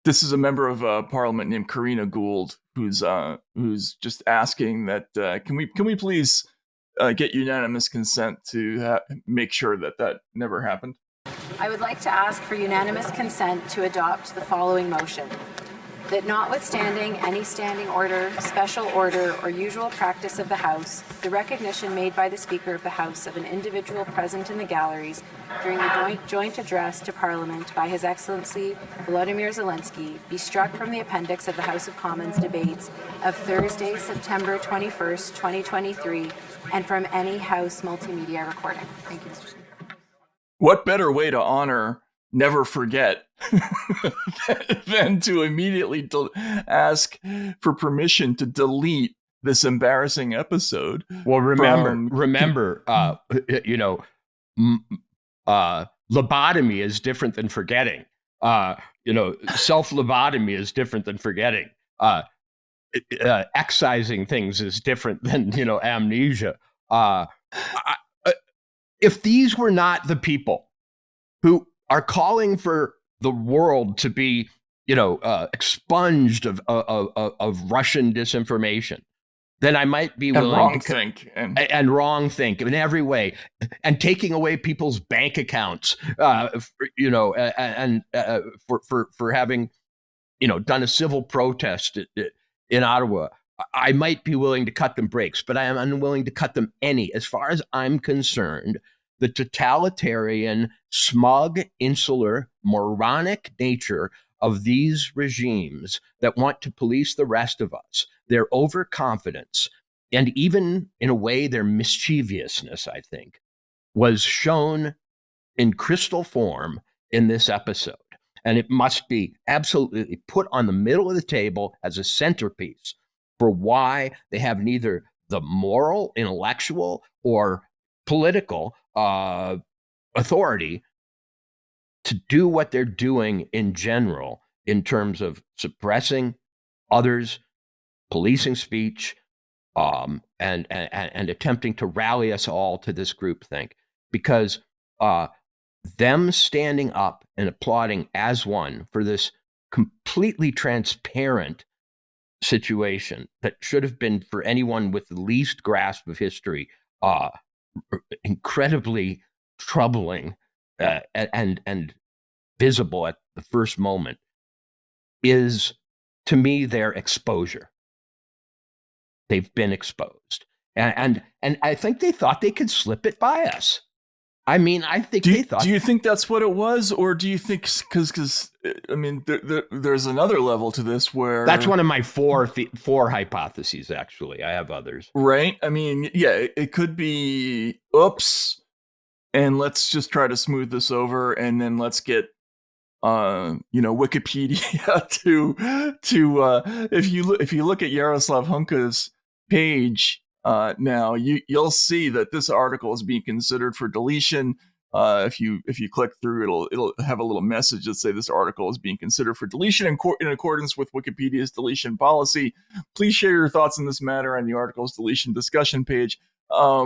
This is a member of Parliament named Karina Gould, who's just asking that can we please get unanimous consent to make sure that never happened. I would like to ask for unanimous consent to adopt the following motion. That notwithstanding any standing order, special order, or usual practice of the House, the recognition made by the Speaker of the House of an individual present in the galleries during the joint address to Parliament by His Excellency Volodymyr Zelensky be struck from the appendix of the House of Commons debates of Thursday, September 21st, 2023, and from any House multimedia recording. Thank you, Mr. Speaker. What better way to honor never forget than to immediately ask for permission to delete this embarrassing episode? Well, remember, lobotomy is different than forgetting. Self-lobotomy is different than forgetting. Excising things is different than, amnesia. If these were not the people who are calling for the world to be, expunged of Russian disinformation, then I might be willing and wrong think in every way, and taking away people's bank accounts, for having, done a civil protest in Ottawa. I might be willing to cut them breaks, but I am unwilling to cut them any. As far as I'm concerned, the totalitarian, smug, insular, moronic nature of these regimes that want to police the rest of us, their overconfidence, and even, in a way, their mischievousness, I think, was shown in crystal form in this episode. And it must be absolutely put on the middle of the table as a centerpiece for why they have neither the moral, intellectual, or political authority to do what they're doing in general in terms of suppressing others, policing speech, and attempting to rally us all to this groupthink. Because them standing up and applauding as one for this completely transparent situation that should have been, for anyone with the least grasp of history, incredibly troubling and visible at the first moment, is, to me, their exposure. They've been exposed, and I think they thought they could slip it by us. I mean, I think they thought. Do you think that's what it was, or do you think because I mean, there's another level to this where that's one of my four hypotheses. Actually, I have others. Right? I mean, yeah, it could be oops, and let's just try to smooth this over, and then let's get Wikipedia to if you look at Yaroslav Hunka's page. Now you'll see that this article is being considered for deletion. If you click through, it'll have a little message that say this article is being considered for deletion in accordance with Wikipedia's deletion policy. Please share your thoughts on this matter on the article's deletion discussion page. I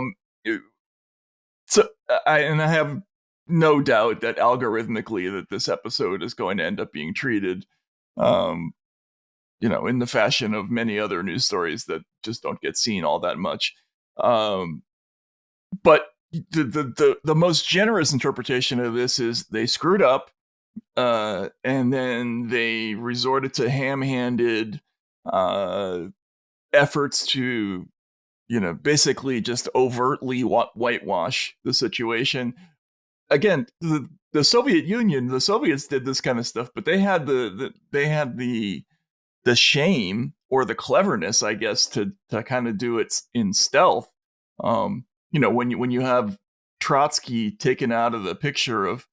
have no doubt that algorithmically that this episode is going to end up being treated in the fashion of many other news stories that just don't get seen all that much. But the most generous interpretation of this is they screwed up, and then they resorted to ham-handed efforts to, basically just overtly whitewash the situation. Again, the Soviet Union, the Soviets did this kind of stuff, but they had the shame or the cleverness, I guess, to kind of do it in stealth. When you have Trotsky taken out of the picture of,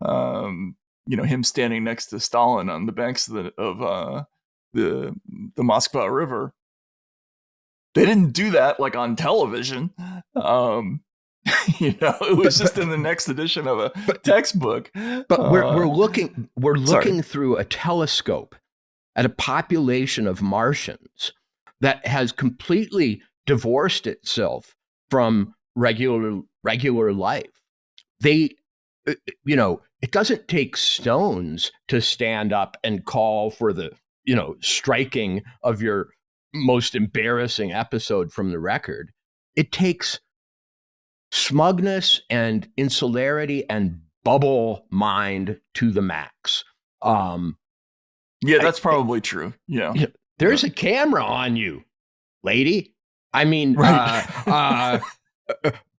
him standing next to Stalin on the banks of the Moskva River, they didn't do that like on television. It was just in the next edition of a textbook. But we're looking through a telescope at a population of Martians that has completely divorced itself from regular life. They, it doesn't take stones to stand up and call for the, striking of your most embarrassing episode from the record. It takes smugness and insularity and bubble mind to the max. Yeah, that's probably true. Yeah. There's a camera on you, lady. I mean, right.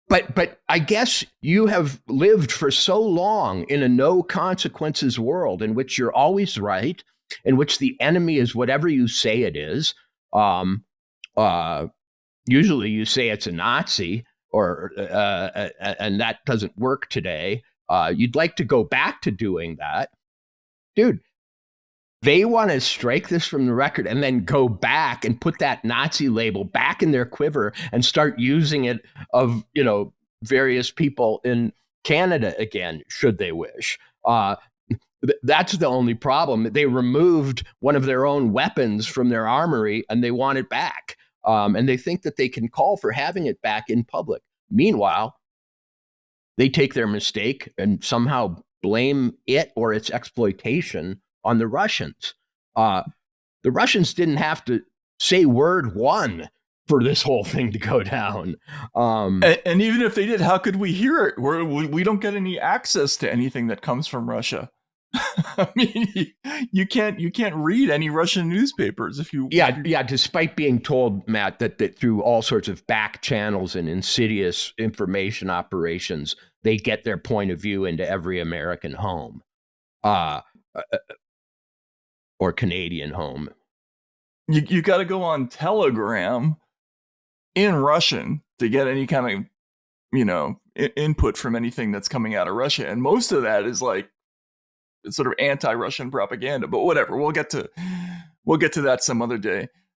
but I guess you have lived for so long in a no consequences world in which you're always right, in which the enemy is whatever you say it is. Usually you say it's a Nazi, or and that doesn't work today. You'd like to go back to doing that, dude. They want to strike this from the record and then go back and put that Nazi label back in their quiver and start using it of, various people in Canada again, should they wish. That's the only problem. They removed one of their own weapons from their armory and they want it back. And they think that they can call for having it back in public. Meanwhile, they take their mistake and somehow blame it or its exploitation on the Russians. The Russians didn't have to say word one for this whole thing to go down. And even if they did, how could we hear it? We don't get any access to anything that comes from Russia. I mean, you can't read any Russian newspapers if you. Yeah. Despite being told, Matt, that through all sorts of back channels and insidious information operations, they get their point of view into every American home. Or Canadian home. You got to go on Telegram in Russian to get any kind of, input from anything that's coming out of Russia. And most of that is like sort of anti-Russian propaganda, but whatever. We'll get to that some other day.